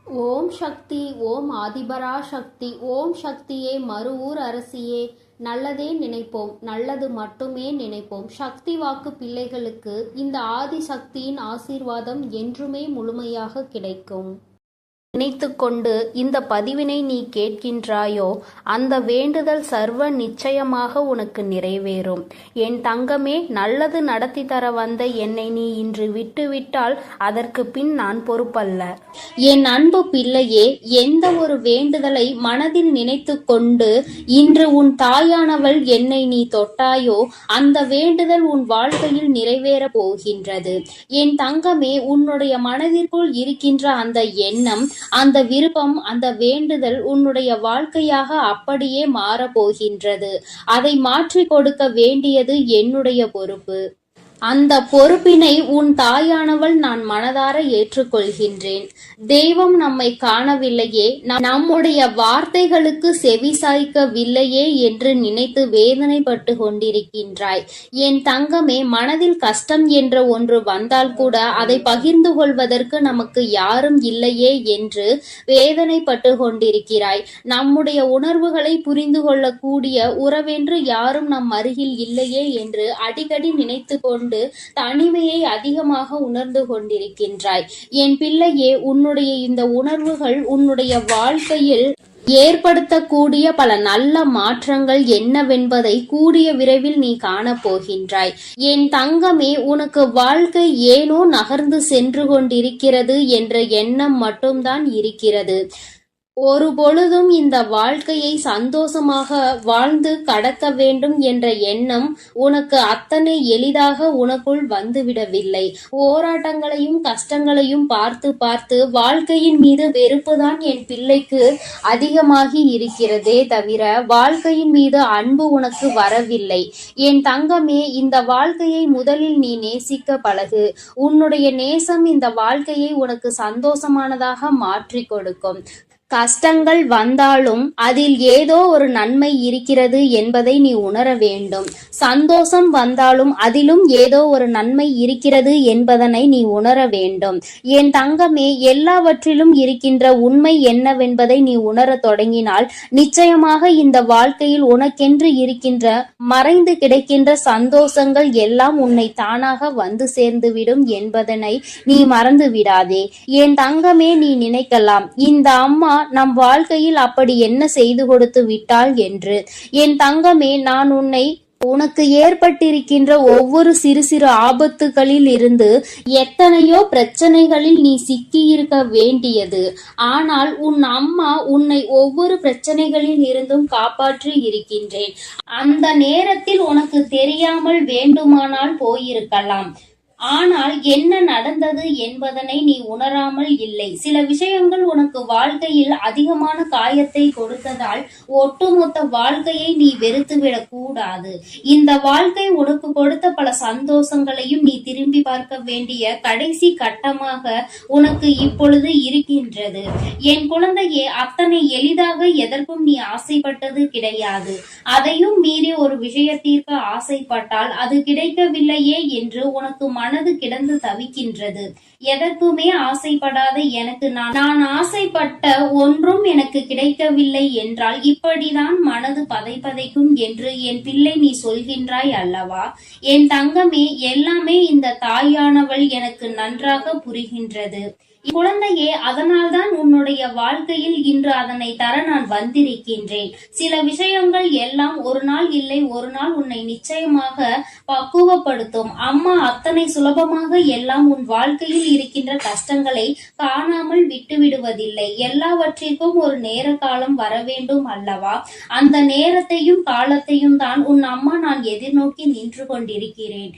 ஓம் சக்தி. ஓம் ஆதிபரா சக்தி. ஓம் சக்தியே, மறுவூர் அரசியே. நல்லதே நினைப்போம், நல்லது மட்டுமே நினைப்போம். சக்தி வாக்கு பிள்ளைகளுக்கு இந்த ஆதி சக்தியின் ஆசீர்வாதம் என்றுமே முழுமையாக கிடைக்கும். நினைத்து கொண்டு இந்த பதிவினை நீ கேட்கின்றாயோ, அந்த வேண்டுதல் சர்வ நிச்சயமாக உனக்கு நிறைவேறும். என் தங்கமே, நல்லது நடத்தி தர வந்த என்னை நீ இன்று விட்டுவிட்டால் அதற்கு பின் நான் பொறுப்பல்ல. என் அன்பு பிள்ளையே, எந்த ஒரு வேண்டுதலை மனதில் நினைத்து கொண்டு இன்று உன் தாயானவள் என்னை நீ தொட்டாயோ, அந்த வேண்டுதல் உன் வாழ்க்கையில் நிறைவேற போகின்றது. என் தங்கமே, உன்னுடைய மனதிற்குள் இருக்கின்ற அந்த எண்ணம், அந்த விருப்பம், அந்த வேண்டுதல் உன்னுடைய வாழ்க்கையாக அப்படியே மாறப்போகின்றது. அதை மாற்றி கொடுக்க வேண்டியது என்னுடைய பொறுப்பு. அந்த பொறுப்பினை உன் தாயானவள் நான் மனதார ஏற்றுக்கொள்கின்றேன். தெய்வம் நம்மை காணவில்லையே, நம்முடைய வார்த்தைகளுக்கு செவி சாய்க்கவில்லையே என்று நினைத்து வேதனைப்பட்டு கொண்டிருக்கின்றாய். என் தங்கமே, மனதில் கஷ்டம் என்ற ஒன்று வந்தால் கூட அதை பகிர்ந்து கொள்வதற்கு நமக்கு யாரும் இல்லையே என்று வேதனைப்பட்டு கொண்டிருக்கிறாய். நம்முடைய உணர்வுகளை புரிந்து கொள்ளக்கூடிய உறவென்று யாரும் நம் அருகில் இல்லையே என்று அடிக்கடி நினைத்து கொண்டு தனிமையை அதிகமாக உணர்ந்து கொண்டிருக்கின்றாய். என் பிள்ளையே, உன்னுடைய இந்த உணர்வுகள் உன்னுடைய வாழ்க்கையில் ஏற்படுத்தக்கூடிய பல நல்ல மாற்றங்கள் என்னவென்பதை கூடிய விரைவில் நீ காணப்போகின்றாய். என் தங்கமே, உனக்கு வாழ்க்கை ஏனோ நகர்ந்து சென்று கொண்டிருக்கிறது என்ற எண்ணம் மட்டும்தான் இருக்கிறது. ஒரு பொழுதும் இந்த வாழ்க்கையை சந்தோஷமாக வாழ்ந்து கடக்க வேண்டும் என்ற எண்ணம் உனக்கு அத்தனை எளிதாக உனக்குள் வந்துவிடவில்லை. போராட்டங்களையும் கஷ்டங்களையும் பார்த்து பார்த்து வாழ்க்கையின் மீது வெறுப்புதான் என் பிள்ளைக்கு அதிகமாகி இருக்கிறதே தவிர வாழ்க்கையின் மீது அன்பு உனக்கு வரவில்லை. என் தங்கமே, இந்த வாழ்க்கையை முதலில் நீ நேசிக்க பழகு. உன்னுடைய நேசம் இந்த வாழ்க்கையை உனக்கு சந்தோஷமானதாக மாற்றி கொடுக்கும். கஷ்டங்கள் வந்தாலும் அதில் ஏதோ ஒரு நன்மை இருக்கிறது என்பதை நீ உணர வேண்டும். சந்தோஷம் வந்தாலும் அதிலும் ஏதோ ஒரு நன்மை இருக்கிறது என்பதனை நீ உணர வேண்டும். என் தங்கமே, எல்லாவற்றிலும் இருக்கின்ற உண்மை என்னவென்பதை நீ உணர தொடங்கினால் நிச்சயமாக இந்த வாழ்க்கையில் உனக்கென்று இருக்கின்ற மறைந்து கிடைக்கின்ற சந்தோஷங்கள் எல்லாம் உன்னை தானாக வந்து சேர்ந்துவிடும் என்பதனை நீ மறந்து விடாதே. என் தங்கமே, நீ நினைக்கலாம், இந்த அம்மா நம் வாழ்க்கையில் அப்படி என்ன செய்து கொடுத்து விட்டாள் என்று. என் தங்கமே, நான் உனக்கு ஏற்பட்டிருக்கின்ற ஒவ்வொரு சிறு சிறு ஆபத்துகளில் இருந்து எத்தனையோ பிரச்சனைகளில் நீ சிக்கியிருக்க வேண்டியது. ஆனால் உன் அம்மா உன்னை ஒவ்வொரு பிரச்சனைகளில் இருந்தும் காப்பாற்றி இருக்கின்றேன். அந்த நேரத்தில் உனக்கு தெரியாமல் வேண்டுமானால் போயிருக்கலாம். ஆனால் என்ன நடந்தது என்பதனை நீ உணராமல் இல்லை. சில விஷயங்கள் உனக்கு வாழ்க்கையில் அதிகமான காயத்தை கொடுத்ததால் ஒட்டுமொத்த வாழ்க்கையை நீ வெறுத்துவிடக் கூடாது. இந்த வாழ்க்கை உனக்கு கொடுத்த பல சந்தோஷங்களையும் நீ திரும்பி பார்க்க வேண்டிய கடைசி கட்டமாக உனக்கு இப்பொழுது இருக்கின்றது. என் குழந்தையே, அத்தனை எளிதாக எதற்கும் நீ ஆசைப்பட்டது கிடையாது. அதையும் மீறி ஒரு விஷயத்திற்கு ஆசைப்பட்டால் அது கிடைக்கவில்லையே என்று உனக்கு மனது கிடந்து தவிக்கின்றது. எதற்குமே ஆசைப்படாத எனக்கு நான் ஆசைப்பட்ட ஒன்றும் எனக்கு கிடைக்கவில்லை என்றால் இப்படிதான் மனது பதைக்கும் என்று என் பிள்ளை நீ சொல்கின்றாய் அல்லவா? என் தங்கமே, எல்லாமே இந்த தாயானவள் எனக்கு நன்றாக புரிகின்றது. குழந்தையே, அதனால்தான் உன்னுடைய வாழ்க்கையில் இன்று அதனை தர நான் வந்திருக்கின்றேன். சில விஷயங்கள் எல்லாம் ஒரு நாள் இல்லை ஒரு நாள் உன்னை நிச்சயமாக பக்குவப்படுத்தும். அம்மா அத்தனை சுலபமாக எல்லாம் உன் வாழ்க்கையில் இருக்கின்ற கஷ்டங்களை காணாமல் விட்டு விடுவதில்லை. எல்லாவற்றிற்கும் ஒரு நேர காலம் வர வேண்டும் அல்லவா? அந்த நேரத்தையும் காலத்தையும் தான் உன் அம்மா நான் எதிர்நோக்கி நின்று கொண்டிருக்கிறேன்.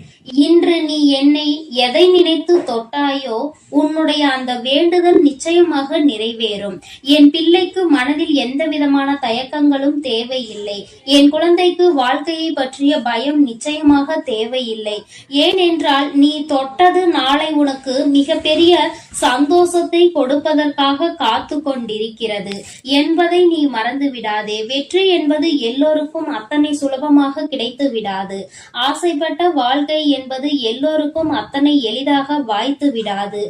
இன்று நீ என்னை எதை நினைத்து தொட்டாயோ, உன்னுடைய அந்த வேண்டுதல் நிச்சயமாக நிறைவேறும். என் பிள்ளைக்கு மனதில் எந்த விதமான தயக்கங்களும் தேவையில்லை. என் குழந்தைக்கு வாழ்க்கையை பற்றிய பயம் நிச்சயமாக தேவையில்லை. ஏனென்றால் நீ தொட்டது நாளை உனக்கு மிகப்பெரிய சந்தோஷத்தை கொடுப்பதற்காக காத்து கொண்டிருக்கிறது என்பதை நீ மறந்து விடாதே. வெற்றி என்பது எல்லோருக்கும் அத்தனை சுலபமாக கிடைத்து விடாது. ஆசைப்பட்ட வாழ்க்கை என்பது எல்லோருக்கும் அத்தனை எளிதாக வாய்த்து விடாது.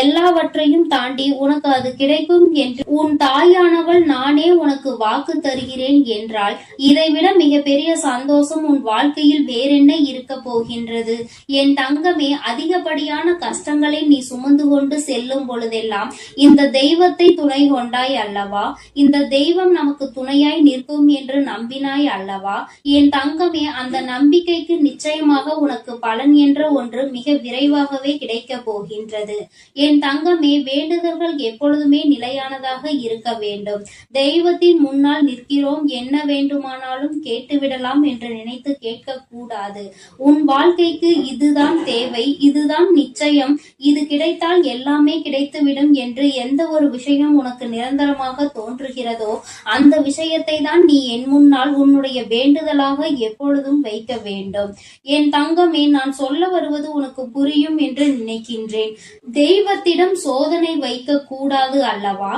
எல்லாவற்றையும் எல்லாவற்றையும் தாண்டி உனக்கு அது கிடைக்கும் என்று உன் தாயானவள் நானே உனக்கு வாக்கு தருகிறேன் என்றால் இதைவிட மிகப்பெரிய சந்தோஷம் உன் வாழ்க்கையில் வேறென்ன இருக்க போகின்றது? என் தங்கமே, அதிகப்படியான கஷ்டங்களை நீ சுமந்து கொண்டு செல்லும் பொழுதெல்லாம் இந்த தெய்வத்தை துணை கொண்டாய் அல்லவா? இந்த தெய்வம் நமக்கு துணையாய் நிற்கும் என்று நம்பினாய் அல்லவா? என் தங்கமே, அந்த நம்பிக்கைக்கு நிச்சயமாக உனக்கு பலன் என்ற ஒன்று மிக விரைவாகவே கிடைக்க போகின்றது. என் தங்கமே, வேண்டுதல்கள் எப்பொழுதுமே நிலையானதாக இருக்க வேண்டும். தெய்வத்தின் முன்னால் நிற்கிறோம், என்ன வேண்டுமானாலும் கேட்டுவிடலாம் என்று நினைத்து கேட்க கூடாது. உன் வாழ்க்கைக்கு இதுதான் தேவை, இதுதான் நிச்சயம், இது கிடைத்தால் எல்லாமே கிடைத்துவிடும் என்று எந்த ஒரு விஷயம் உனக்கு நிரந்தரமாக தோன்றுகிறதோ அந்த விஷயத்தை தான் நீ என் முன்னால் உன்னுடைய வேண்டுதலாக எப்பொழுதும் வைக்க வேண்டும். என் தங்கமே, நான் சொல்ல வருவது உனக்கு புரியும் என்று நினைக்கின்றேன். தெய்வத்திடம் சோதனை வைக்க கூடாது அல்லவா?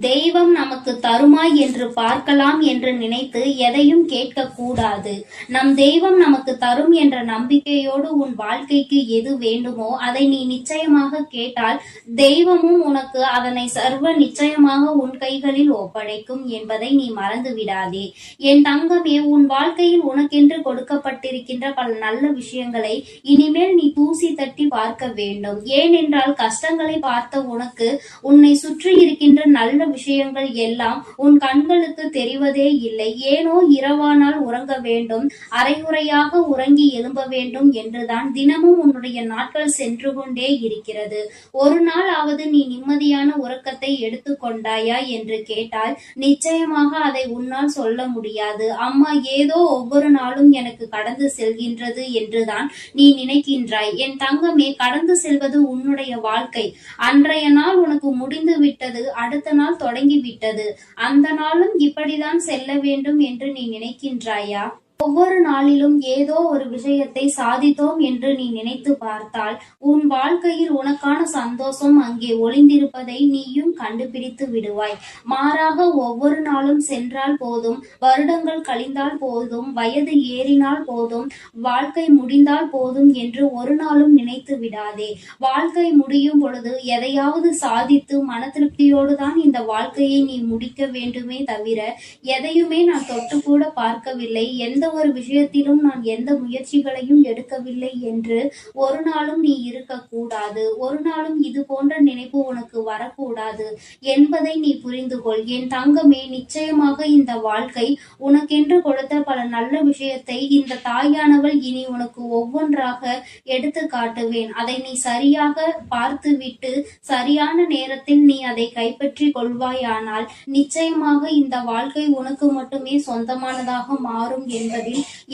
தெய்வம் நமக்கு தருமாய் என்று பார்க்கலாம் என்று நினைத்து எதையும் கேட்க கூடாது. நம் தெய்வம் நமக்கு தரும் என்ற நம்பிக்கையோடு உன் வாழ்க்கைக்கு எது வேண்டுமோ அதை நீ நிச்சயமாக கேட்டால் தெய்வமும் உனக்கு அதனை சர்வ நிச்சயமாக உன் கைகளில் ஒப்படைக்கும் என்பதை நீ மறந்து விடாதே. என் தங்கமே, உன் வாழ்க்கையில் உனக்கென்று கொடுக்கப்பட்டிருக்கின்ற பல நல்ல விஷயங்களை இனிமேல் நீ தூசி தட்டி பார்க்க வேண்டும். ஏனென்றால் கஷ்டங்களை பார்த்த உனக்கு உன்னை சுற்றி இருக்கின்ற நல்ல விஷயங்கள் எல்லாம் உன் கண்களுக்கு தெரிவதே இல்லை. ஏனோ இரவானால் உறங்க வேண்டும், அரைகுறையாக உறங்கி எழும்ப வேண்டும் என்றுதான் தினமும் உன்னுடைய நாட்கள் சென்று கொண்டே இருக்கிறது. ஒரு நாளாவது நீ நிம்மதியான உறக்கத்தை எடுத்துக்கொண்டாயா என்று கேட்டால் நிச்சயமாக அதை உன்னால் சொல்ல முடியாது. அம்மா, ஏதோ ஒவ்வொரு நாளும் எனக்கு கடந்து செல்கின்றது என்றுதான் நீ நினைக்கின்றாய். என் தங்கமே, கடந்து செல்வது உன்னுடைய வாழ்க்கை. அன்றைய நாள் உனக்கு முடிந்து விட்டது, அடுத்த நாள் தொடங்கி விட்டது. அந்த நாளும் இப்படிதான் செல்ல வேண்டும் என்று நீ நினைக்கின்றாயா? ஒவ்வொரு நாளிலும் ஏதோ ஒரு விஷயத்தை சாதித்தோம் என்று நீ நினைத்து பார்த்தால் உன் வாழ்க்கையில் உனக்கான சந்தோஷம் அங்கே ஒளிந்திருப்பதை நீயும் கண்டுபிடித்து விடுவாய். மாறாக ஒவ்வொரு நாளும் சென்றால் போதும், வருடங்கள் கழிந்தால் போதும், வயது ஏறினால் போதும், வாழ்க்கை முடிந்தால் போதும் என்று ஒரு நாளும் நினைத்து விடாதே. வாழ்க்கை முடியும் பொழுது எதையாவது சாதித்து மன திருப்தியோடு தான் இந்த வாழ்க்கையை நீ முடிக்க வேண்டுமே தவிர எதையுமே நான் தொட்டு கூட பார்க்கவில்லை, எந்த ஒரு விஷயத்திலும் நான் எந்த முயற்சிகளையும் எடுக்கவில்லை என்று ஒரு நாளும் நீ இருக்கக்கூடாது. ஒரு நாளும் இது போன்ற நினைப்பு உனக்கு வரக்கூடாது என்பதை நீ புரிந்து கொள். என் தங்கமே, நிச்சயமாக இந்த வாழ்க்கை உனக்கென்று கொடுத்த பல நல்ல விஷயத்தை இந்த தாயானவள் இனி உனக்கு ஒவ்வொன்றாக எடுத்து காட்டுவேன். அதை நீ சரியாக பார்த்துவிட்டு சரியான நேரத்தில் நீ அதை கைப்பற்றி கொள்வாயானால் நிச்சயமாக இந்த வாழ்க்கை உனக்கு மட்டுமே சொந்தமானதாக மாறும் என்பதில்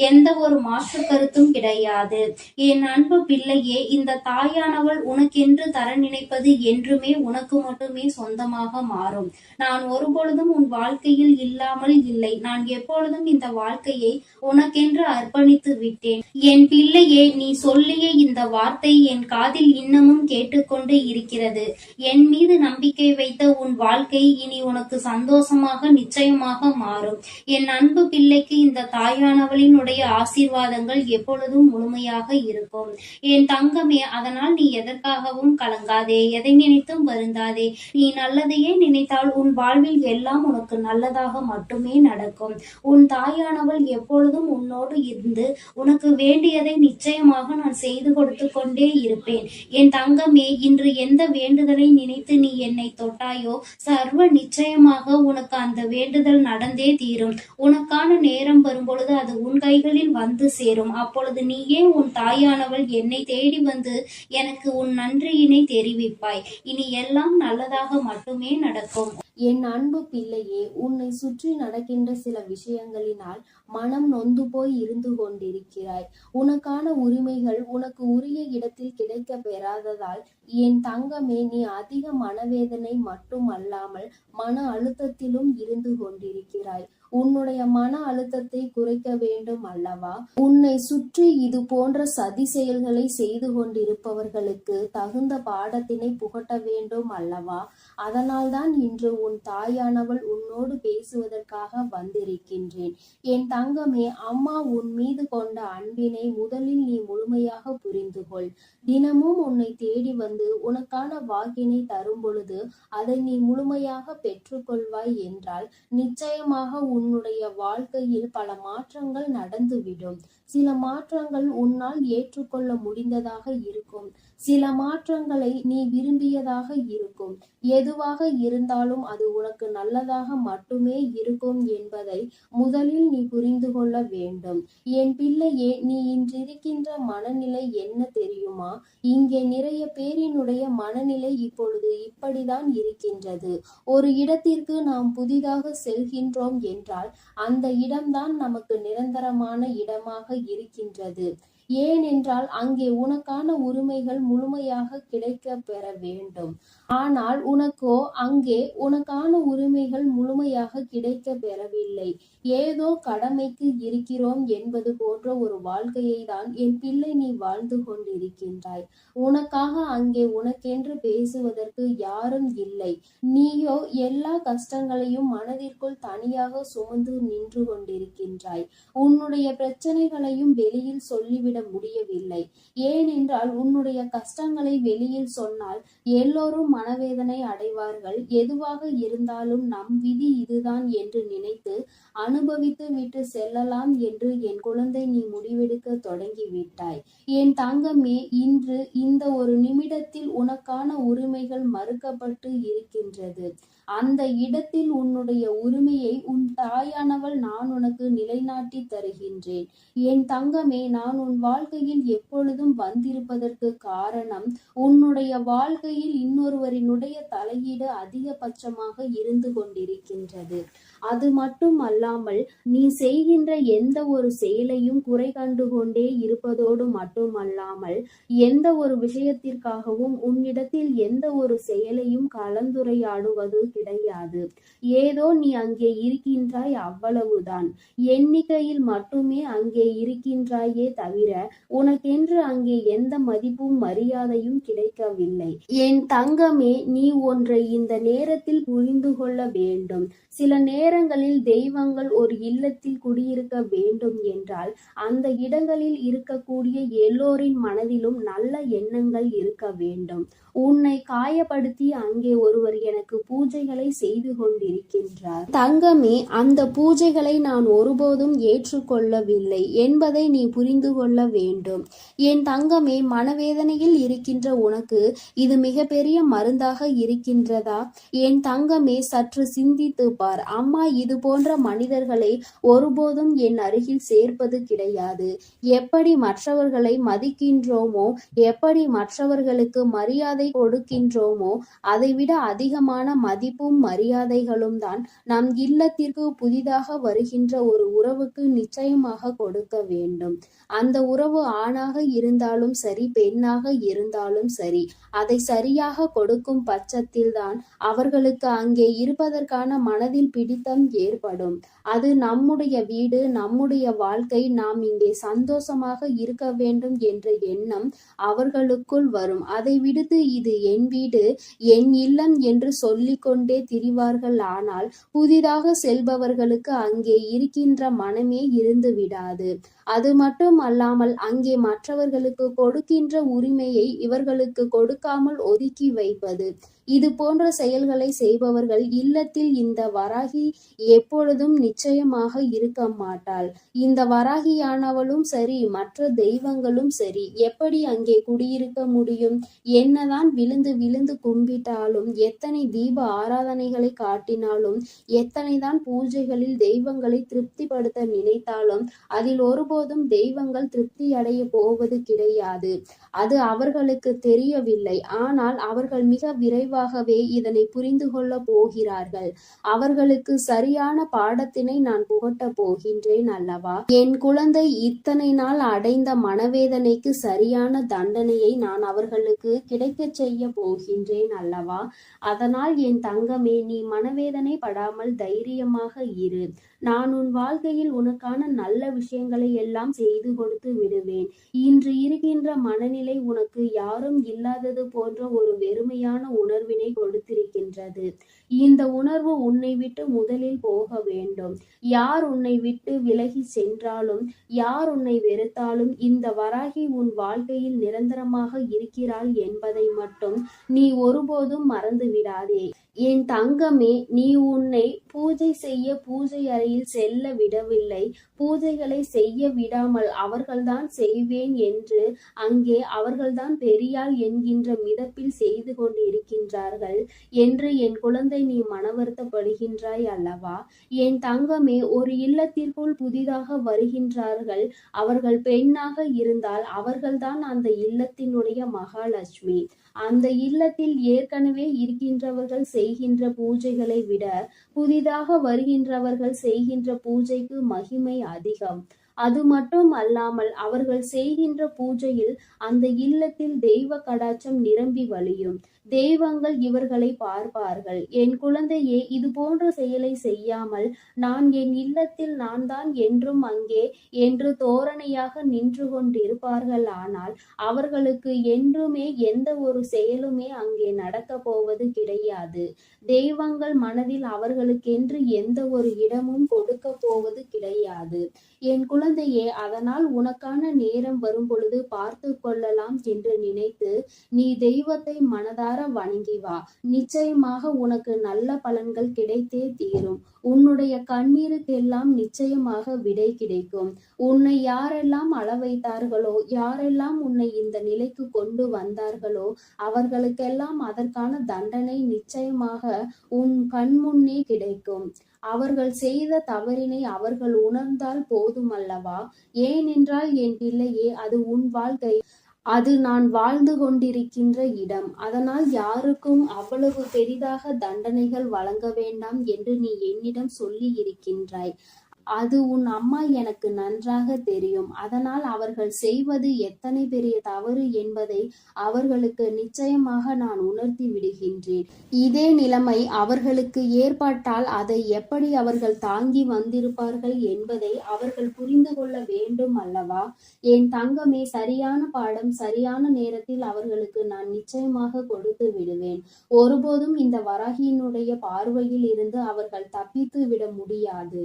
எந்த ஒரு மாற்று கருத்தும் கிடையாது. என் அன்பு பிள்ளையே, இந்த தாயானவள் உனக்கென்று தர நினைப்பது என்றுமே உனக்கு மட்டுமே சொந்தமாக மாறும். நான் ஒருபொழுதும் உன் வாழ்க்கையில் இல்லாமல் இல்லை. நான் எப்பொழுதும் இந்த வாழ்க்கையை உனக்கென்று அர்ப்பணித்து விட்டேன். என் பிள்ளையே, நீ சொல்லிய இந்த வார்த்தை என் காதில் இன்னமும் கேட்டுக்கொண்டு இருக்கிறது. என் மீது நம்பிக்கை வைத்த உன் வாழ்க்கை இனி உனக்கு சந்தோஷமாக நிச்சயமாக மாறும். என் அன்பு பிள்ளைக்கு இந்த தாயானவளினுடைய ஆசீர்வாதங்கள் எப்பொழுதும் முழுமையாக இருக்கும். என் தங்கமே, அதனால் நீ எதற்காகவும் கலங்காதே, எதை நினைத்தும் வருந்தாதே. நீ நல்லதையே நினைத்தால் உன் வாழ்வில் எல்லாம் உனக்கு நல்லதாக மட்டுமே நடக்கும். உன் தாயானவள் எப்பொழுதும் உன்னோடு இருந்து உனக்கு வேண்டியதை நிச்சயமாக நான் செய்து கொடுத்து கொண்டே இருப்பேன். என் தங்கமே, இன்று எந்த வேண்டுதலை நினைத்து நீ என்னை தொட்டாயோ சர்வ நிச்சயமாக உனக்கு அந்த வேண்டுதல் நடந்தே தீரும். உனக்கான நேரம் வரும்பொழுது அது உன் கைகளில் வந்து சேரும். அப்பொழுது நீயே உன் தாயானவள் என்னை தேடி வந்து எனக்கு உன் நன்றியினை தெரிவிப்பாய். இனி எல்லாம் நல்லதாக மட்டுமே நடக்கும். என் அன்பு பிள்ளையே, உன்னை சுற்றி நடக்கின்ற சில விஷயங்களினால் மனம் நொந்து போய் இருந்து கொண்டிருக்கிறாய். உனக்கான உரிமைகள் உனக்கு உரிய இடத்தில் கிடைக்க பெறாததால் என் தங்கமே, நீ அதிக மனவேதனை மட்டுமல்லாமல் மன அழுத்தத்திலும் இருந்து கொண்டிருக்கிறாய். உன்னுடைய மன அழுத்தத்தை குறைக்க வேண்டும் அல்லவா? உன்னை சுற்றி இது போன்ற சதி செயல்களை செய்து கொண்டிருப்பவர்களுக்கு தகுந்த பாடத்தினை புகட்ட வேண்டும் அல்லவா? அதனால்தான் இன்று உன் தாயானவள் உன்னோடு பேசுவதற்காக வந்திருக்கின்றேன். என் தங்கமே, அம்மா உன் மீது கொண்ட அன்பினை முதலில் நீ முழுமையாக புரிந்து கொள். தினமும் உன்னை தேடி வந்து உனக்கான வாக்கினை தரும் பொழுது அதை நீ முழுமையாக பெற்றுக்கொள்வாய் என்றால் நிச்சயமாக உன்னுடைய வாழ்க்கையில் பல மாற்றங்கள் நடந்துவிடும். சில மாற்றங்கள் உன்னால் ஏற்றுக்கொள்ள முடிந்ததாக இருக்கும். சில மாற்றங்களை நீ விரும்பியதாக இருக்கும். எதுவாக இருந்தாலும் அது உனக்கு நல்லதாக மட்டுமே இருக்கும் என்பதை முதலில் நீ புரிந்து கொள்ள வேண்டும். என் பிள்ளையே, நீ இன்றிருக்கின்ற மனநிலை என்ன தெரியுமா? இங்கே நிறைய பேரினுடைய மனநிலை இப்பொழுது இப்படிதான் இருக்கின்றது. ஒரு இடத்திற்கு நாம் புதிதாக செல்கின்றோம் என்றால் அந்த இடம்தான் நமக்கு நிரந்தரமான இடமாக இருக்கின்றது. ஏனென்றால் அங்கே உனக்கான உரிமைகள் முழுமையாக கிடைக்க பெற வேண்டும். ஆனால் உனக்கோ அங்கே உனக்கான உரிமைகள் முழுமையாக கிடைக்க பெறவில்லை. ஏதோ கடமைக்கு இருக்கிறோம் என்பது போன்ற ஒரு வாழ்க்கையை தான் என் பிள்ளை நீ வாழ்ந்து கொண்டிருக்கின்றாய். உனக்காக அங்கே உனக்கென்று பேசுவதற்கு யாரும் இல்லை. நீயோ எல்லா கஷ்டங்களையும் மனதிற்குள் தனியாக சுமந்து நின்று கொண்டிருக்கின்றாய். உன்னுடைய பிரச்சனைகளையும் வெளியில் சொல்லிவிட முடியவில்லை. ஏனென்றால் உன்னுடைய கஷ்டங்களை வெளியில் சொன்னால் எல்லோரும் மனவேதனை அடைவார்கள். எதுவாக இருந்தாலும் நம் விதி இதுதான் என்று நினைத்து அனுபவித்து விட்டு செல்லலாம் என்று என் குழந்தை நீ முடிவெடுக்க தொடங்கிவிட்டாய். என் தங்கமே, இன்று இந்த ஒரு நிமிடத்தில் உனக்கான உரிமைகள் மறுக்கப்பட்டு இருக்கின்றது. அந்த இடத்தில் உன்னுடைய உரிமையை உன் தாயானவள் நான் உனக்கு நிலைநாட்டி தருகின்றேன். என் தங்கமே, நான் உன் வாழ்க்கையில் எப்பொழுதும் வந்திருப்பதற்கு காரணம் உன்னுடைய வாழ்க்கையில் இன்னொருவரினுடைய தலையீடு அதிகபட்சமாக இருந்து கொண்டிருக்கின்றது. அது மட்டும் அல்லாமல் நீ செய்கின்ற எந்த ஒரு செயலையும் குறை கண்டு கொண்டே இருப்பதோடு மட்டுமல்லாமல் எந்த ஒரு விஷயத்திற்காகவும் உன்னிடத்தில் எந்த ஒரு செயலையும் கலந்துரையாடுவது கிடையாது. ஏதோ நீ அங்கே இருக்கின்றாய், அவ்வளவுதான். எண்ணிக்கையில் மட்டுமே அங்கே இருக்கின்றாயே தவிர உனக்கென்று அங்கே எந்த மதிப்பும் மரியாதையும் கிடைக்கவில்லை. என் தங்கமே, நீ ஒன்றை இந்த நேரத்தில் புரிந்து கொள்ள வேண்டும். சில நேரங்களில் தெய்வங்கள் ஒரு இல்லத்தில் குடியிருக்க வேண்டும் என்றால் அந்த இடங்களில் இருக்கக்கூடிய எல்லோரின் மனதிலும் நல்ல எண்ணங்கள் இருக்க வேண்டும். உன்னை காயப்படுத்தி அங்கே ஒருவர் எனக்கு பூஜைகளை செய்து கொண்டிருக்கின்றார். தங்கமே, அந்த பூஜைகளை நான் ஒருபோதும் ஏற்றுக்கொள்ளவில்லை என்பதை நீ புரிந்து கொள்ள வேண்டும். என் தங்கமே, மனவேதனையில் இருக்கின்ற உனக்கு இது மிகப்பெரிய மருந்தாக இருக்கின்றதா? என் தங்கமே, சற்று சிந்தித்து பார். அம்மா இது போன்ற மனிதர்களை ஒருபோதும் என் அருகில் சேர்ப்பது கிடையாது. எப்படி மற்றவர்களை மதிக்கின்றோமோ, எப்படி மற்றவர்களுக்கு மரியாதை கொடுக்கின்றோமோ, அதைவிட அதிகமான மதிப்பும் மரியாதைகளும் தான் நம் இல்லத்திற்கு புதிதாக வருகின்ற ஒரு உறவுக்கு நிச்சயமாக கொடுக்க வேண்டும். அந்த உறவு ஆணாக இருந்தாலும் சரி, பெண்ணாக இருந்தாலும் சரி, அதை சரியாக கொடுக்கும் பட்சத்தில் தான் அவர்களுக்கு அங்கே இருப்பதற்கான மனதில் பிடித்தம் ஏற்படும். அது நம்முடைய வீடு, நம்முடைய வாழ்க்கை, நாம் இங்கே சந்தோஷமாக இருக்க வேண்டும் என்ற எண்ணம் அவர்களுக்குள் வரும். அதை விடுத்து இது என் வீடு, என் இல்லம் என்று சொல்லிக்கொண்டே திரிவார்கள். ஆனால் புதிதாக செல்பவர்களுக்கு அங்கே இருக்கின்ற மனமே இருந்து விடாது. அது மட்டும் அல்லாமல் அங்கே மற்றவர்களுக்கு கொடுக்கின்ற உரிமையை இவர்களுக்கு கொடுக்காமல் ஒதுக்கி வைப்பது, இது போன்ற செயல்களை செய்பவர்கள் இல்லத்தில் இந்த வராகி எப்பொழுதும் நிச்சயமாக இருக்க மாட்டாள். இந்த வராகியானவளும் சரி, மற்ற தெய்வங்களும் சரி, எப்படி அங்கே குடியிருக்க முடியும்? என்னதான் விழுந்து விழுந்து கும்பிட்டாலும், எத்தனை தீப ஆராதனைகளை காட்டினாலும், எத்தனைதான் பூஜைகளில் தெய்வங்களை திருப்திப்படுத்த நினைத்தாலும் அதில் ஒருபோதும் தெய்வங்கள் திருப்தி அடைய போவது கிடையாது. அது அவர்களுக்கு தெரியவில்லை. ஆனால் அவர்கள் மிக விரைவாகவே இதனை புரிந்து கொள்ள போகிறார்கள். அவர்களுக்கு சரியான பாடத்தினை நான் புகட்ட போகின்றேன் அல்லவா? என் குழந்தை, இத்தனை நாள் அடைந்த மனவேதனைக்கு சரியான தண்டனையை நான் அவர்களுக்கு கிடைக்க செய்ய போகின்றேன் அல்லவா? அதனால் என் தங்கமே, நீ மனவேதனை படாமல் தைரியமாக இரு. நான் உன் வாழ்க்கையில் உனக்கான நல்ல விஷயங்களை எல்லாம் செய்து கொடுத்து விடுவேன். இன்று இருக்கின்ற மனநிலை உனக்கு யாரும் இல்லாதது போன்ற ஒரு வெறுமையான உணர்வை உணர்வினை கொடுத்திருக்கின்றது. இந்த உணர்வு உன்னை விட்டு முதலில் போக வேண்டும். யார் உன்னை விட்டு விலகி சென்றாலும், யார் உன்னை வெறுத்தாலும், இந்த வராகி உன் வாழ்க்கையில் நிரந்தரமாக இருக்கிறாள் என்பதை மட்டும் நீ ஒருபோதும் மறந்து விடாதே. என் தங்கமே, நீ உன்னை பூஜை செய்ய பூஜை அறையில் செல்ல விடவில்லை. பூஜைகளை செய்ய விடாமல் அவர்கள்தான் செய்வேன் என்று அங்கே அவர்கள்தான் பெரியாள் என்கின்ற மிதப்பில் செய்து கொண்டு இருக்கின்றார்கள் என்று என் குழந்தை நீ மனவருத்தப்படுகின்றாய் அல்லவா? என் தங்கமே, ஒரு இல்லத்திற்குள் புதிதாக வருகின்றார்கள். அவர்கள் பெண்ணாக இருந்தால் அவர்கள்தான் அந்த இல்லத்தினுடைய மகாலட்சுமி. அந்த இல்லத்தில் ஏற்கனவே இருக்கின்றவர்கள் செய்கின்ற பூஜைகளை விட புதிதாக வருகின்றவர்கள் செய்கின்ற பூஜைக்கு மகிமை அதிகம். அது மட்டும் அல்லாமல் அவர்கள் செய்கின்ற பூஜையில் அந்த இல்லத்தில் தெய்வ கடாட்சம் நிரம்பி வழியும். தெய்வங்கள் இவர்களை பார்ப்பார்கள். என் குழந்தையே, இது போன்ற செயலை செய்யாமல் நான் என் இல்லத்தில் நான் தான் என்றும் அங்கே என்று தோரணையாக நின்று கொண்டிருப்பார்கள். ஆனால் அவர்களுக்கு என்றுமே எந்த ஒரு செயலுமே அங்கே நடக்க போவது கிடையாது. தெய்வங்கள் மனதில் அவர்களுக்கென்று எந்த ஒரு இடமும் கொடுக்க போவது கிடையாது. என் குழந்தையே, அதனால் உனக்கான நேரம் வரும் பொழுது பார்த்து கொள்ளலாம் என்று நினைத்து நீ தெய்வத்தை மனதார வணங்கி வா. நிச்சயமாக உனக்கு நல்ல பலன்கள் கிடைத்தே தீரும். உன்னுடைய கண்ணீருக்கெல்லாம் நிச்சயமாக விடை கிடைக்கும். உன்னை யாரெல்லாம் அள வைத்தார்களோ, யாரெல்லாம் உன்னை இந்த நிலைக்கு கொண்டு வந்தார்களோ, அவர்களுக்கெல்லாம் அதற்கான தண்டனை நிச்சயமாக உன் கண்முன்னே கிடைக்கும். அவர்கள் செய்த தவறினை அவர்கள் உணர்ந்தால் போதுமல்லவா? ஏனென்றால் என் பிள்ளையே, அது உன் வாழ்க்கை. அது நான் வாழ்ந்து கொண்டிருக்கின்ற இடம். அதனால் யாருக்கும் அவ்வளவு பெரிதாக தண்டனைகள் வழங்க வேண்டாம் என்று நீ என்னிடம் சொல்லி இருக்கின்றாய். அது உன் அம்மா எனக்கு நன்றாக தெரியும். அதனால் அவர்கள் செய்வது எத்தனை பெரிய தவறு என்பதை அவர்களுக்கு நிச்சயமாக நான் உணர்த்தி விடுகின்றேன். இதே நிலைமை அவர்களுக்கு ஏற்பட்டால் அதை எப்படி அவர்கள் தாங்கி வந்திருப்பார்கள் என்பதை அவர்கள் புரிந்து கொள்ள வேண்டும் அல்லவா? என் தங்கமே, சரியான பாடம் சரியான நேரத்தில் அவர்களுக்கு நான் நிச்சயமாக கொடுத்து விடுவேன். ஒருபோதும் இந்த வராகியினுடைய பார்வையில் இருந்து அவர்கள் தப்பித்து விட முடியாது.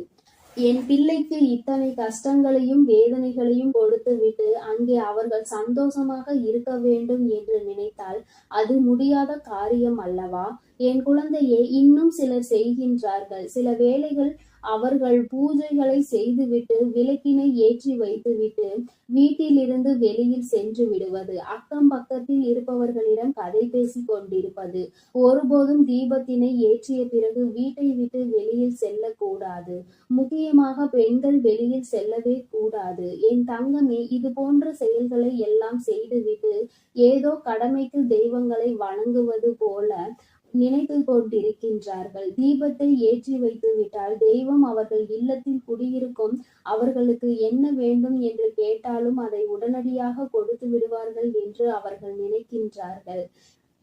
என் பிள்ளைக்கு இத்தனை கஷ்டங்களையும் வேதனைகளையும் கொடுத்து விட்டு அங்கே அவர்கள் சந்தோஷமாக இருக்க வேண்டும் என்று நினைத்தால் அது முடியாத காரியம் அல்லவா? என் குழந்தையே, இன்னும் சிலர் செய்கின்றார்கள். சில வேளைகள் அவர்கள் பூஜைகளை செய்துவிட்டு விளக்கினை ஏற்றி வைத்துவிட்டு வீட்டிலிருந்து வெளியில் சென்று விடுவது, அக்கம் பக்கத்தில் இருப்பவர்களிடம் கதை பேசி கொண்டிருப்பது. ஒருபோதும் தீபத்தினை ஏற்றிய பிறகு வீட்டை விட்டு வெளியில் செல்லக்கூடாது. முக்கியமாக பெண்கள் வெளியில் செல்லவே கூடாது. என் தங்கமே, இது போன்ற செயல்களை எல்லாம் செய்துவிட்டு ஏதோ கடமைக்கு தெய்வங்களை வணங்குவது போல நினைத்து கொண்டிருக்கின்றார்கள். தீபத்தை ஏற்றி வைத்து விட்டால் தெய்வம் அவர்கள் இல்லத்தில் குடியிருக்கும். அவர்களுக்கு என்ன வேண்டும் என்று கேட்டாலும் அதை உடனடியாக கொடுத்து விடுவார்கள் என்று அவர்கள் நினைக்கின்றார்கள்.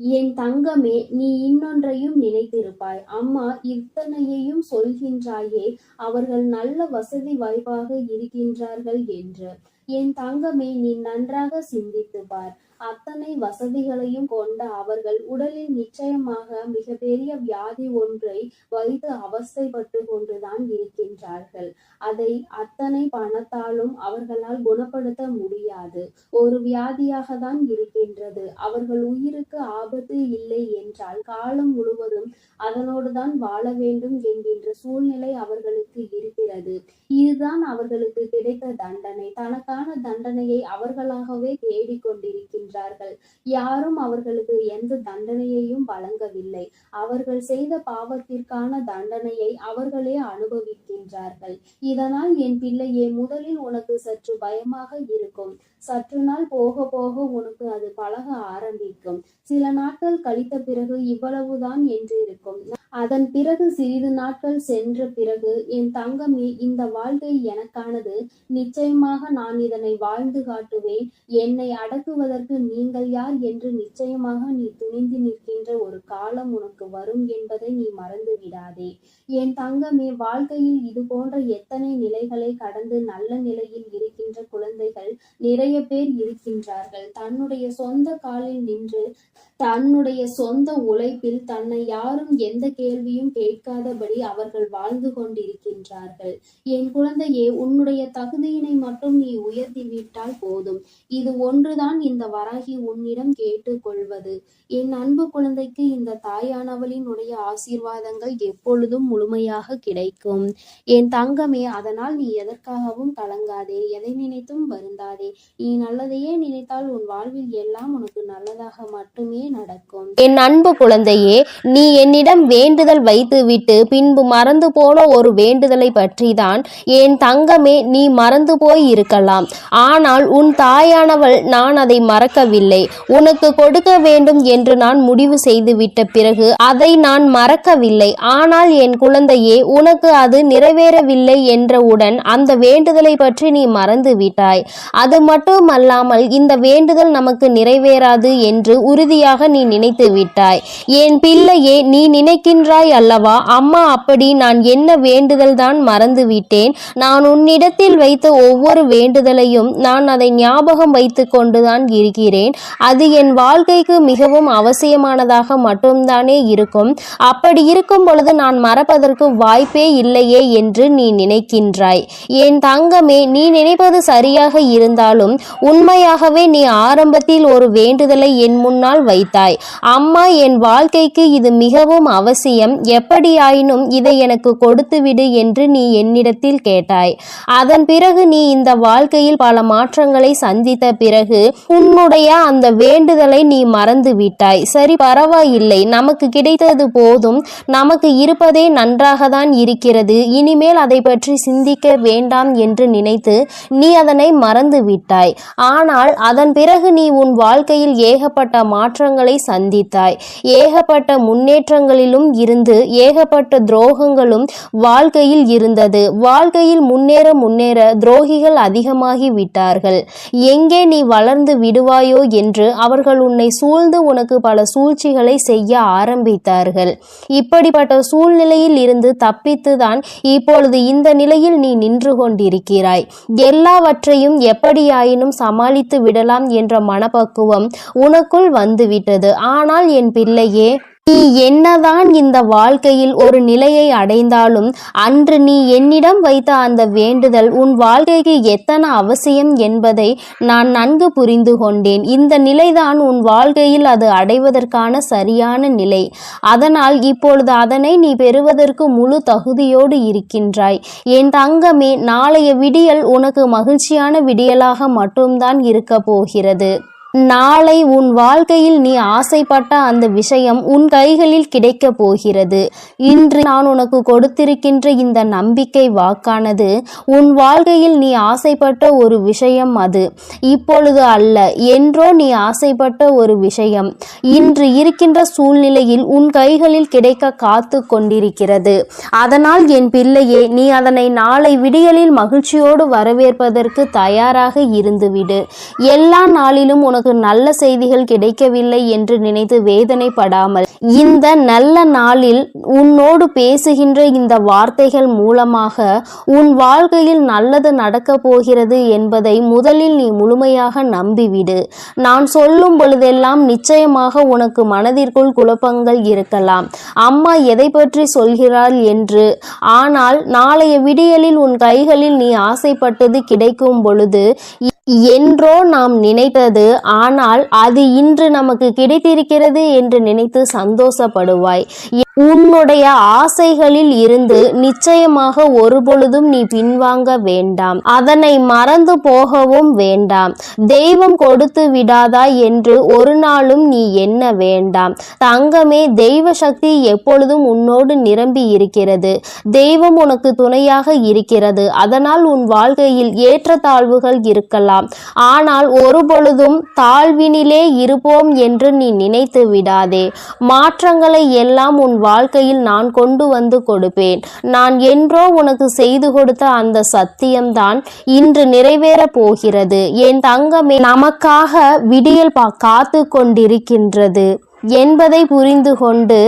என் தங்கமே, நீ இன்னொன்றையும் நினைத்திருப்பாய். அம்மா இத்தனையையும் சொல்கின்றாயே, அவர்கள் நல்ல வசதி வாய்ப்பாக இருக்கின்றார்கள் என்று. என் தங்கமே, நீ நன்றாக சிந்தித்து பார். அத்தனை வசதிகளையும் கொண்ட அவர்கள் உடலில் நிச்சயமாக மிகப்பெரிய வியாதி ஒன்றை வைத்து அவஸ்தைப்பட்டு கொண்டுதான் இருக்கின்றார்கள். அதை அத்தனை பணத்தாலும் அவர்களால் குணப்படுத்த முடியாது. ஒரு வியாதியாக தான் இருக்கின்றது. அவர்கள் உயிருக்கு ஆபத்து இல்லை என்றால் காலம் முழுவதும் அதனோடு தான் வாழ வேண்டும் என்கின்ற சூழ்நிலை அவர்களுக்கு இருக்கிறது. இதுதான் அவர்களுக்கு கிடைத்த தண்டனை. தனக்கான தண்டனையை அவர்களாகவே தேடிக்கொண்டிருக்கின்றார்கள். யாரும் அவர்களுக்கு எந்த தண்டனையையும் வழங்கவில்லை. அவர்கள் செய்த பாவத்திற்கான தண்டனையை அவர்களே அனுபவிக்கின்றார்கள். இதனால் என் பிள்ளையே, முதலில் உனக்கு சற்று பயமாக இருக்கும். சற்று நாள் போக போக உனக்கு அது பழக ஆரம்பிக்கும். சில நாட்கள் கழித்த பிறகு இவ்வளவுதான் என்று இருக்கும். அதன் பிறகு சிறிது நாட்கள் சென்ற பிறகு, என் தங்கமே, இந்த வாழ்க்கை எனக்கானது. நிச்சயமாக நான் இதனை வாழ்ந்து காட்டுவேன். என்னை அடக்குவதற்கு நீங்கள் யார் என்று நிச்சயமாக நீ துணிந்து நிற்கின்ற ஒரு காலம் உனக்கு வரும் என்பதை நீ மறந்து விடாதே. என் தங்கமே, வாழ்க்கையில் இது போன்ற எத்தனை நிலைகளை கடந்து நல்ல நிலையில் இருக்கின்ற குழந்தைகள் நிறைய பேர் இருக்கின்றார்கள். தன்னுடைய சொந்த காலில் நின்று தன்னுடைய சொந்த உழைப்பில் தன்னை யாரும் எந்த கேள்வியும் கேட்காதபடி அவர்கள் வாழ்ந்து கொண்டிருக்கின்றார்கள். என் குழந்தையே, உன்னுடைய தகுதியினை மட்டும் நீ உயர்த்திவிட்டால் போதும். இது ஒன்றுதான் இந்த வராகி உன்னிடம் கேட்டுக்கொள்வது. என் அன்பு குழந்தைக்கு இந்த தாயானவளின் உடைய ஆசீர்வாதங்கள் எப்பொழுதும் முழுமையாக கிடைக்கும். என் தங்கமே, அதனால் நீ எதற்காகவும் கலங்காதே, எதை நினைத்தும் வருந்தாதே. நீ நல்லதையே நினைத்தால் உன் வாழ்வில் எல்லாம் உனக்கு நல்லதாக மட்டுமே நடக்கும். என் அன்பு குழந்தையே, நீ என்னிடம் வேண்டுதல் வைத்துவிட்டு பின்பு மறந்து போன ஒரு வேண்டுதலை பற்றிதான் என் தங்கமே நீ மறந்து போய் இருக்கலாம். ஆனால் உன் தாயானவள் நான் அதை மறக்கவில்லை. உனக்கு கொடுக்க வேண்டும் என்று நான் முடிவு செய்துவிட்ட பிறகு அதை நான் மறக்கவில்லை. ஆனால் என் குழந்தையே, உனக்கு அது நிறைவேறவில்லை என்றவுடன் அந்த வேண்டுதலை பற்றி நீ மறந்து விட்டாய். அது மட்டுமல்லாமல் இந்த வேண்டுதல் நமக்கு நிறைவேறாது என்று உறுதியாக நீ நினைத்து விட்டாய். என் பிள்ளையே, நீ நினைக்கின்றாய் அல்லவா, அம்மா அப்படி நான் என்ன வேண்டுதல் தான் மறந்து விட்டேன். நான் உன்னிடத்தில் வைத்த ஒவ்வொரு வேண்டுதலையும் நான் அதை ஞாபகம் வைத்து கொண்டுதான் இருக்கிறேன். அது என் வாழ்க்கைக்கு மிகவும் அவசியமானதாக மட்டும்தானே இருக்கும். அப்படி இருக்கும் பொழுது நான் மறப்பதற்கு வாய்ப்பே இல்லையே என்று நீ நினைக்கின்றாய். என் தங்கமே, நீ நினைப்பது சரியாக இருந்தாலும் உண்மையாகவே நீ ஆரம்பத்தில் ஒரு வேண்டுதலை என் முன்னால் வைத்தாய். அம்மா, என் வாழ்க்கைக்கு இது மிகவும் அவசியம், எப்படியாயினும் இதை எனக்கு கொடுத்துவிடு என்று நீ என்னிடத்தில் கேட்டாய். அதன் பிறகு நீ இந்த வாழ்க்கையில் பல மாற்றங்களை சந்தித்த பிறகு உன்னுடைய அந்த வேண்டுதலை நீ மறந்து விட்டாய். சரி, பரவாயில்லை, நமக்கு கிடைத்தது போதும், நமக்கு இருப்பதே நன்றாக தான் இருக்கிறது, இனிமேல் அதை பற்றி சிந்திக்க வேண்டாம் என்று நினைத்து நீ அதனை மறந்து விட்டாய். ஆனால் அதன் பிறகு நீ உன் வாழ்க்கையில் ஏகப்பட்ட மாற்றங்களை சந்தித்தாய். ஏகப்பட்ட முன்னேற்றங்களிலும் இருந்து ஏகப்பட்ட துரோகங்களும் வாழ்க்கையில் இருந்தது. வாழ்க்கையில் முன்னேற முன்னேற துரோகிகள் அதிகமாகி விட்டார்கள். எங்கே நீ வளர்ந்து விடுவாயோ என்று அவர்கள் உன்னை சூழ்ந்து உனக்கு பல சூழ்ச்சிகளை செய்ய ஆரம்பித்தார்கள். இப்படிப்பட்ட சூழ்நிலையில் இருந்து தப்பித்துதான் இப்பொழுது இந்த நிலையில் நீ நின்று கொண்டிருக்கிறாய். எல்லாவற்றையும் எப்படியாயினும் சமாளித்து விடலாம் என்ற மனப்பக்குவம் உனக்குள் வந்துவிட்டது. ஆனால் என் பிள்ளையே, நீ என்னதான் இந்த வாழ்க்கையில் ஒரு நிலையை அடைந்தாலும் அன்று நீ என்னிடம் வைத்த அந்த வேண்டுதல் உன் வாழ்க்கைக்கு எத்தனை அவசியம் என்பதை நான் நன்கு புரிந்து கொண்டேன். இந்த நிலைதான் உன் வாழ்க்கையில் அது அடைவதற்கான சரியான நிலை. அதனால் இப்பொழுது அதனை நீ பெறுவதற்கு முழு தகுதியோடு இருக்கின்றாய். என் தங்கமே, நாளைய விடியல் உனக்கு மகிழ்ச்சியான விடியலாக மட்டும்தான் இருக்க போகிறது. நாளை உன் வாழ்க்கையில் நீ ஆசைப்பட்ட அந்த விஷயம் உன் கைகளில் கிடைக்க போகிறது. இன்று நான் உனக்கு கொடுத்திருக்கின்ற இந்த நம்பிக்கை வாக்கானது உன் வாழ்க்கையில் நீ ஆசைப்பட்ட ஒரு விஷயம். அது இப்பொழுது அல்ல, என்றோ நீ ஆசைப்பட்ட ஒரு விஷயம் இன்று இருக்கின்ற சூழ்நிலையில் உன் கைகளில் கிடைக்க காத்து கொண்டிருக்கிறது. அதனால் என் பிள்ளையே, நீ அதனை நாளை விடியலில் மகிழ்ச்சியோடு வரவேற்பதற்கு தயாராக இருந்துவிடு. எல்லா நாளிலும் உனக்கு நல்ல செய்திகள் கிடைக்கவில்லை என்று நினைத்து வேதனைப்படாமல், இந்த நல்ல நாளில் உன்னோடு பேசுகின்ற இந்த வார்த்தைகள் மூலமாக உன் வாழ்க்கையில் நல்லது நடக்க போகிறது என்பதை முதலில் நீ முழுமையாக நம்பிவிடு. நான் சொல்லும் பொழுதெல்லாம் நிச்சயமாக உனக்கு மனதிற்குள் குழப்பங்கள் இருக்கலாம். அம்மா எதை பற்றி சொல்கிறாள் என்று. ஆனால் நாளைய விடியலில் உன் கைகளில் நீ ஆசைப்பட்டது கிடைக்கும் பொழுது என்றோ நாம் நினைத்தது, ஆனால் அது இன்று நமக்கு கிடைத்திருக்கிறது என்று நினைத்து சந்தோஷப்படுவாய். உன்னுடைய ஆசைகளில் இருந்து நிச்சயமாக ஒருபொழுதும் நீ பின்வாங்க வேண்டாம். அதனை மறந்து போகவும் வேண்டாம். தெய்வம் கொடுத்து விடாதா என்று ஒரு நாளும் நீ எண்ண வேண்டாம். தங்கமே, தெய்வ சக்தி எப்பொழுதும் உன்னோடு நிரம்பி இருக்கிறது. தெய்வம் உனக்கு துணையாக இருக்கிறது. அதனால் உன் வாழ்க்கையில் ஏற்றத்தாழ்வுகள் இருக்கலாம். ஆனால் ஒருபொழுதும் தாழ்வினிலே இருப்போம் என்று நீ நினைத்து விடாதே. மாற்றங்களை எல்லாம் உன் வாழ்க்கையில் நான் கொண்டு வந்து கொடுப்பேன். நான் என்றோ உனக்கு செய்து கொடுத்த அந்த சத்தியம்தான் இன்று நிறைவேறப் போகிறது. என் தங்கமே, நமக்காக விடியல் காத்து கொண்டிருக்கின்றது என்பதை புரிந்து கொண்டு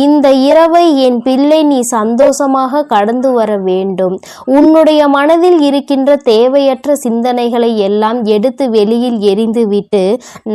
இந்த இரவை என் பிள்ளை நீ சந்தோஷமாக கடந்து வர வேண்டும். உன்னுடைய மனதில் இருக்கின்ற தேவையற்ற சிந்தனைகளை எல்லாம் எடுத்து வெளியில் எறிந்துவிட்டு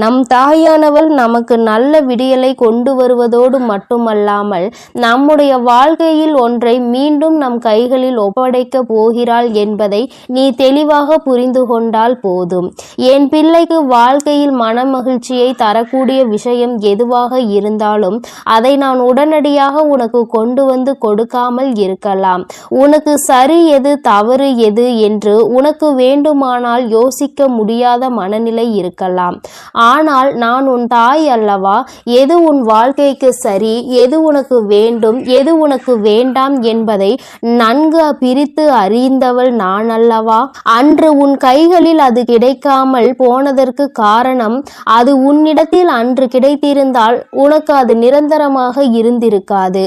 நம் தாயானவள் நமக்கு நல்ல விடியலை கொண்டு வருவதோடு மட்டுமல்லாமல் நம்முடைய வாழ்க்கையில் ஒன்றை மீண்டும் நம் கைகளில் ஒப்படைக்க போகிறாள் என்பதை நீ தெளிவாக புரிந்து கொண்டால் போதும். என் பிள்ளைக்கு வாழ்க்கையில் மன மகிழ்ச்சியை தரக்கூடிய விஷயம் எதுவாக இருந்தாலும் அதை நான் உடனடியாக உனக்கு கொண்டு வந்து கொடுக்காமல் இருக்கலாம். உனக்கு சரி எது தவறு எது என்று உனக்கு வேண்டுமானால் யோசிக்க முடியாத மனநிலை இருக்கலாம். ஆனால் நான் உன் தாய் அல்லவா? எது உன் வாழ்க்கைக்கு சரி, எது உனக்கு வேண்டும், எது உனக்கு வேண்டாம் என்பதை நன்கு பிரித்து அறிந்தவள் நான் அல்லவா? அன்று உன் கைகளில் அது கிடைக்காமல் போனதற்கு காரணம் அது உன்னிடத்தில் அன்று கிடைத்திருந்தால் உனக்கு அது நிரந்தரமாக இருந்திருக்காது.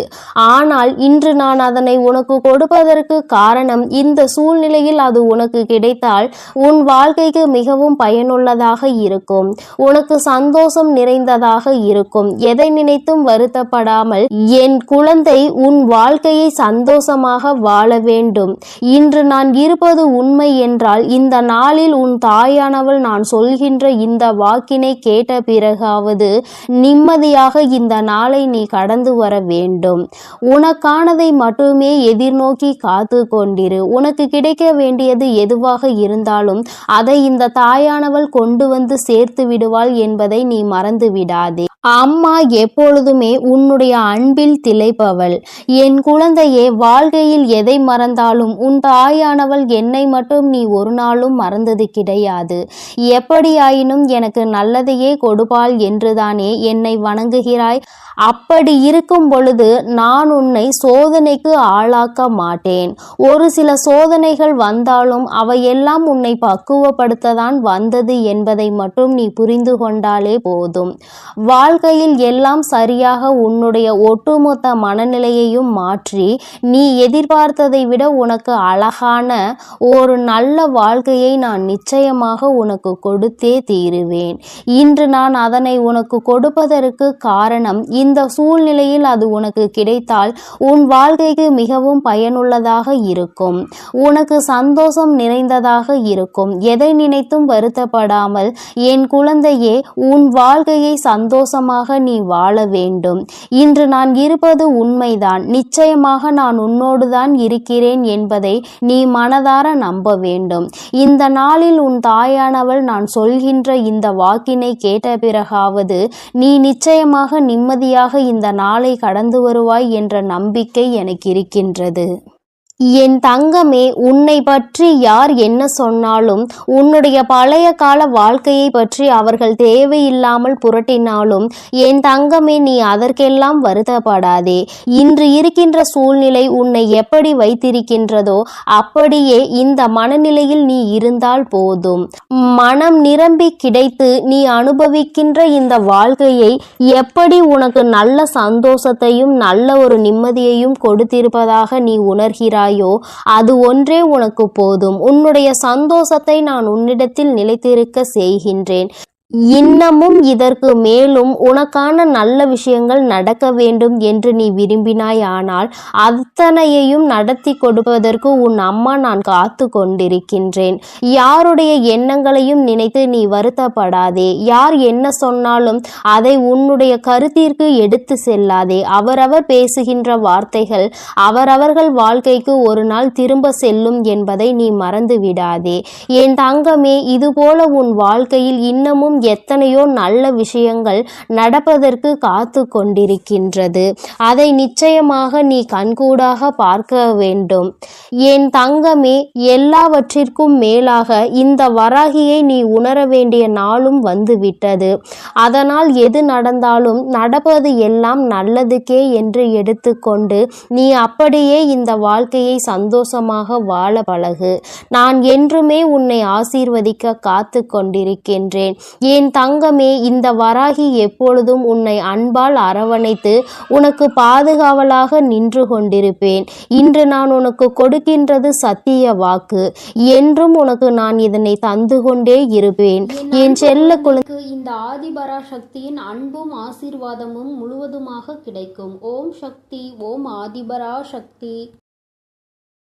ஆனால் இன்று நான் அதனை உனக்கு கொடுப்பதற்கு காரணம் இந்த சூழ்நிலையில் அது உனக்கு கிடைத்தால் உன் வாழ்க்கைக்கு மிகவும் பயனுள்ளதாக இருக்கும். உனக்கு சந்தோஷம் நிறைந்ததாக இருக்கும். எதை நினைத்தும் வருத்தப்படாமல் என் குழந்தை உன் வாழ்க்கையை சந்தோஷமாக வாழ வேண்டும். இன்று நான் இருப்பது உண்மை என்றால் இந்த நாளில் உன் தாயானவள் நான் சொல்கின்ற இந்த வாக்கினை கேட்ட பிறகாவது நிம்மதியாக இந்த நாளை நீ கடந்து வர வேண்டும். உனக்கானதை மட்டுமே எதிர்நோக்கி காத்து கொண்டிரு. உனக்கு கிடைக்க வேண்டியது எதுவாக இருந்தாலும் அதை இந்த தாயானவள் கொண்டு வந்து சேர்த்து விடுவாள் என்பதை நீ மறந்து விடாதே. அம்மா எப்பொழுதுமே உன்னுடைய அன்பில் திளைப்பவள். என் குழந்தையே, வாழ்க்கையில் எதை மறந்தாலும் உன் தாயானவள் என்னை மட்டும் நீ ஒரு நாளும் மறந்தது கிடையாது. எப்படியாயினும் எனக்கு நல்லதையே கொடுப்பாள் என்றுதானே என்னை வணங்குகிறாய். அப்படி இருக்கும் பொழுது நான் உன்னை சோதனைக்கு ஆளாக்க மாட்டேன். ஒரு சில சோதனைகள் வந்தாலும் அவையெல்லாம் உன்னை பக்குவப்படுத்ததான் வந்தது என்பதை மட்டும் நீ புரிந்து கொண்டாலே போதும். வாழ்க்கையில் எல்லாம் சரியாக உன்னுடைய ஒட்டுமொத்த மனநிலையையும் மாற்றி நீ எதிர்பார்த்ததை விட உனக்கு அழகான ஒரு நல்ல வாழ்க்கையை நான் நிச்சயமாக உனக்கு கொடுத்தே தீருவேன். இன்று நான் அதனை உனக்கு கொடுப்பதற்கு காரணம் இந்த சூழ்நிலையில் அது உனக்கு கிடைத்தால் உன் வாழ்க்கைக்கு மிகவும் பயனுள்ளதாக இருக்கும். உனக்கு சந்தோஷம் நிறைந்ததாக இருக்கும். எதை நினைத்தும் வருத்தப்படாமல் என் குழந்தையே, உன் வாழ்க்கையை சந்தோஷமாக நீ வாழ வேண்டும். இன்று நான் இருப்பது உண்மைதான். நிச்சயமாக நான் உன்னோடு தான் இருக்கிறேன் என்பதை நீ மனதார நம்ப வேண்டும். இந்த நாளில் உன் தாயானவள் நான் சொல்கின்ற இந்த வாக்கினை கேட்ட பிறகாவது நீ நிச்சயமாக நிம்மதியாக இந்த நாளை கடந்து வருவாய் என்ற நம்பிக்கை எனக்கு இருக்கின்றது. என் தங்கமே, உன்னை பற்றி யார் என்ன சொன்னாலும், உன்னுடைய பழைய கால வாழ்க்கையை பற்றி அவர்கள் தேவையில்லாமல் புரட்டினாலும் என் தங்கமே, நீ அதற்கெல்லாம் வருத்தப்படாதே. இன்று இருக்கின்ற சூழ்நிலை உன்னை எப்படி வைத்திருக்கின்றதோ அப்படியே இந்த மனநிலையில் நீ இருந்தால் போதும். மனம் நிரம்பி கிடைத்து நீ அனுபவிக்கின்ற இந்த வாழ்க்கையை எப்படி உனக்கு நல்ல சந்தோஷத்தையும் நல்ல ஒரு நிம்மதியையும் கொடுத்திருப்பதாக நீ உணர்கிறாய், அது ஒன்றே உனக்கு போதும். உன்னுடைய சந்தோஷத்தை நான் உன்னிடத்தில் நிலைத்திருக்க செய்கின்றேன். இன்னமும் இதற்கு மேலும் உனக்கான நல்ல விஷயங்கள் நடக்க வேண்டும் என்று நீ விரும்பினாய். ஆனால் அத்தனையையும் நடத்தி கொடுப்பதற்கு உன் அம்மா நான் காத்து கொண்டிருக்கின்றேன். யாருடைய எண்ணங்களையும் நினைத்து நீ வருத்தப்படாதே. யார் என்ன சொன்னாலும் அதை உன்னுடைய கருத்திற்கு எடுத்து செல்லாதே. அவரவர் பேசுகின்ற வார்த்தைகள் அவரவர்கள் வாழ்க்கைக்கு ஒரு நாள் திரும்ப செல்லும் என்பதை நீ மறந்து விடாதே. என் தங்கமே, இதுபோல உன் வாழ்க்கையில் இன்னமும் எத்தனையோ நல்ல விஷயங்கள் நடப்பதற்கு காத்து கொண்டிருக்கின்றது. அதை நிச்சயமாக நீ கண்கூடாக பார்க்க வேண்டும். என் தங்கமே, எல்லாவற்றிற்கும் மேலாக இந்த வராகியை நீ உணர வேண்டிய நாளும் வந்துவிட்டது. அதனால் எது நடந்தாலும் நடப்பது எல்லாம் நல்லதுக்கே என்று எடுத்துக்கொண்டு நீ அப்படியே இந்த வாழ்க்கையை சந்தோஷமாக வாழ பழகு. நான் என்றுமே உன்னை ஆசீர்வதிக்க காத்து கொண்டிருக்கின்றேன். என் தங்கமே, இந்த வராகி எப்பொழுதும் உன்னை அன்பால் அரவணைத்து உனக்கு பாதுகாவலாக நின்று கொண்டிருப்பேன். இன்று நான் உனக்கு கொடுக்கின்றது சத்திய வாக்கு. என்றும் உனக்கு நான் இதனை தந்து கொண்டே இருப்பேன். என் செல்ல குழந்தை, இந்த ஆதிபராசக்தியின் அன்பும் ஆசீர்வாதமும் முழுவதுமாக கிடைக்கும். ஓம் சக்தி, ஓம் ஆதிபராசக்தி.